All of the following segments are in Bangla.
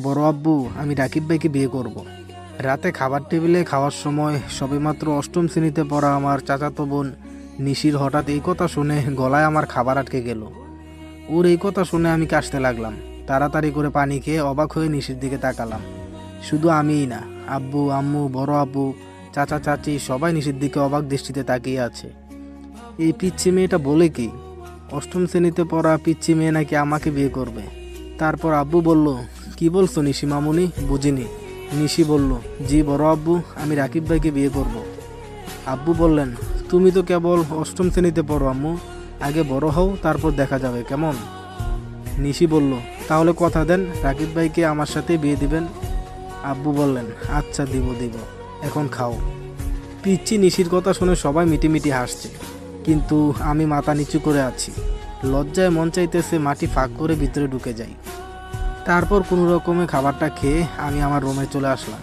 বড় আব্বু, আমি রাকিব ভাইকে বিয়ে করব। রাতে খাবার টেবিলে খাওয়ার সময় সবেমাত্র অষ্টম শ্রেণীতে পড়া আমার চাচাতো বোন নিশির হঠাৎ এই কথা শুনে গলায় আমার খাবার আটকে গেল। ওর এই কথা শুনে আমি কাশতে লাগলাম। তাড়াতাড়ি করে পানি খেয়ে অবাক হয়ে নিশির দিকে তাকালাম। শুধু আমিই না, আব্বু, আম্মু, বড় আব্বু, চাচা, চাচি সবাই নিশির দিকে অবাক দৃষ্টিতে তাকিয়ে আছে। এই পিচ্ছি মেয়েটা বলে কি? অষ্টম শ্রেণীতে পড়া পিচ্ছি মেয়ে নাকি আমাকে বিয়ে করবে? তারপর আব্বু বলল, কি বলছো নিশি মামুনি, বুঝিনি। নিশি বলল, জি বড় আব্বু, আমি রাকিব ভাইকে বিয়ে করব। আব্বু বললেন, তুমি তো কেবল অষ্টম শ্রেণীতে পড়ো আম্মু, আগে বড় হও, তারপর দেখা যাবে, কেমন? নিশি বলল, তাহলে কথা দেন রাকিব ভাইকে আমার সাথে বিয়ে দিবেন। আব্বু বললেন, আচ্ছা দিব দিব, এখন খাও। পিচ্ছি নিশির কথা শুনে সবাই মিটিমিটি হাসছে, কিন্তু আমি মাথা নিচু করে আছি। লজ্জায় মন চাইতেছে মাটি ফাঁক করে ভিতরে ঢুকে যাই। তারপর কোনো রকমে খাবারটা খেয়ে আমি আমার রুমে চলে আসলাম।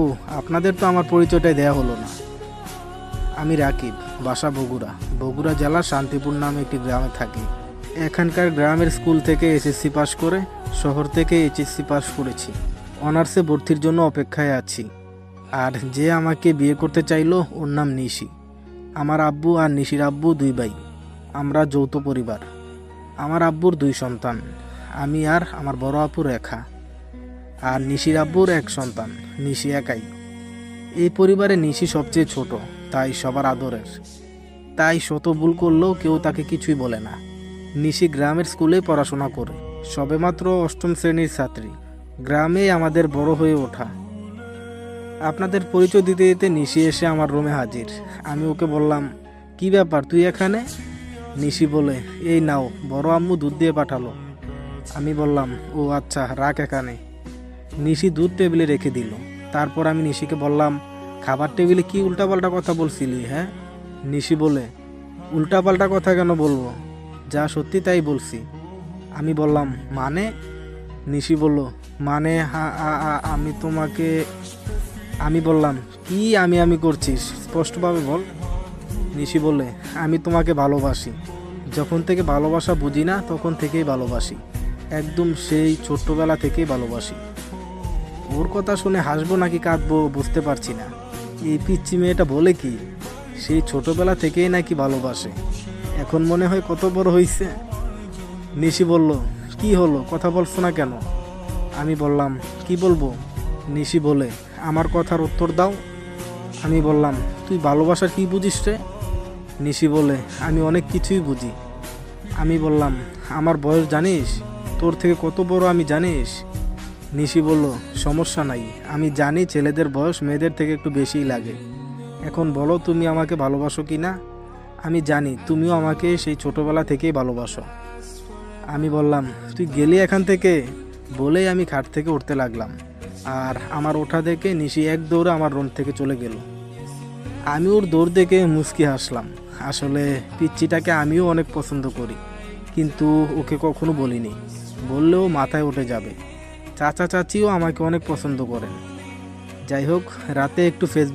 ও, আপনাদের তো আমার পরিচয়টাই দেয়া হলো না। আমি রাকিব, বাসা বগুড়া। বগুড়া জেলার শান্তিপুর নামে একটি গ্রামে থাকি। এখানকার গ্রামের স্কুল থেকে এসএসসি পাশ করে শহর থেকে এইচএসসি পাশ করেছি। অনার্সে ভর্তির জন্য অপেক্ষায় আছি। আর যে আমাকে বিয়ে করতে চাইলো ওর নাম নিশি। আমার আব্বু আর নিশির আব্বু দুই ভাই। আমরা যৌথ পরিবার। আমার আব্বুর দুই সন্তান, আমি আর আমার বড় আপু রেখা। আর নিশির আব্বুর এক সন্তান, নিশি একাই। এই পরিবারে নিশি সবচেয়ে ছোট, তাই সবার আদরের। তাই শত ভুল করলেও কেউ তাকে কিছুই বলে না। নিশি গ্রামের স্কুলে পড়াশোনা করে, সবেমাত্র অষ্টম শ্রেণীর ছাত্রী। গ্রামে আমাদের বড় হয়ে ওঠা। আপনাদের পরিচয় দিতে দিতে নিশি এসে আমার রুমে হাজির। আমি ওকে বললাম, কি ব্যাপার তুই এখানে? নিশি বলে, এই নাও, বড় আম্মু দুধ দিয়ে পাঠালো। আমি বললাম, ও আচ্ছা, রাখ এখানে। নিশি দুধ টেবিলে রেখে দিল। তারপর আমি নিশিকে বললাম, খাবার টেবিলে কি উল্টাপাল্টা কথা বলছিলি? হ্যাঁ? নিশি বলে, উল্টাপাল্টা কথা কেন বলবো, যা সত্যি তাই বলছি। আমি বললাম, মানে? নিশি বলল, মানে আমি তোমাকে। আমি বললাম, কি আমি করছিস, স্পষ্টভাবে বল। নিশি বলে, আমি তোমাকে ভালোবাসি। যখন থেকে ভালোবাসা বুঝি না তখন থেকেই ভালোবাসি, একদম সেই ছোট্টবেলা থেকেই ভালোবাসি। ওর কথা শুনে হাসবো নাকি কাঁদবো বুঝতে পারছি না। এই পিচ্চি মেয়েটা বলে কি, সেই ছোটবেলা থেকেই নাকি ভালোবাসে। এখন মনে হয় কত বড় হয়েছে। নিশি বলল, কি হলো, কথা বলছো না কেন? আমি বললাম, কি বলবো? নিশি বলে, আমার কথার উত্তর দাও। আমি বললাম, তুই ভালোবাসার কি বুঝিস রে? নিশি বলে, আমি অনেক কিছুই বুঝি। আমি বললাম, আমার বয়স জানিস? তোর থেকে কত বড় আমি জানিস? নিশি বলল, সমস্যা নাই, আমি জানি ছেলেদের বয়স মেয়েদের থেকে একটু বেশিই লাগে। এখন বলো তুমি আমাকে ভালোবাসো কি না? আমি জানি তুমিও আমাকে সেই ছোটবেলা থেকেই ভালোবাসো। আমি বললাম, তুই গেলি এখান থেকে? বলেই আমি খাট থেকে উঠতে লাগলাম। আর আমার ওঠা দেখে নিশি এক দৌড়ে আমার রুম থেকে চলে গেল। আমি ওর দৌড় দেখে মুচকি হাসলাম। আসলে পিচ্চিটাকে আমিও অনেক পছন্দ করি, কিন্তু ওকে কখনো বলিনি। বললেও মাথায় উঠে যাবে। চাচা চাচিও আমাকে অনেক পছন্দ করেন। যাই হোক, রাতে একটু ফেসবুক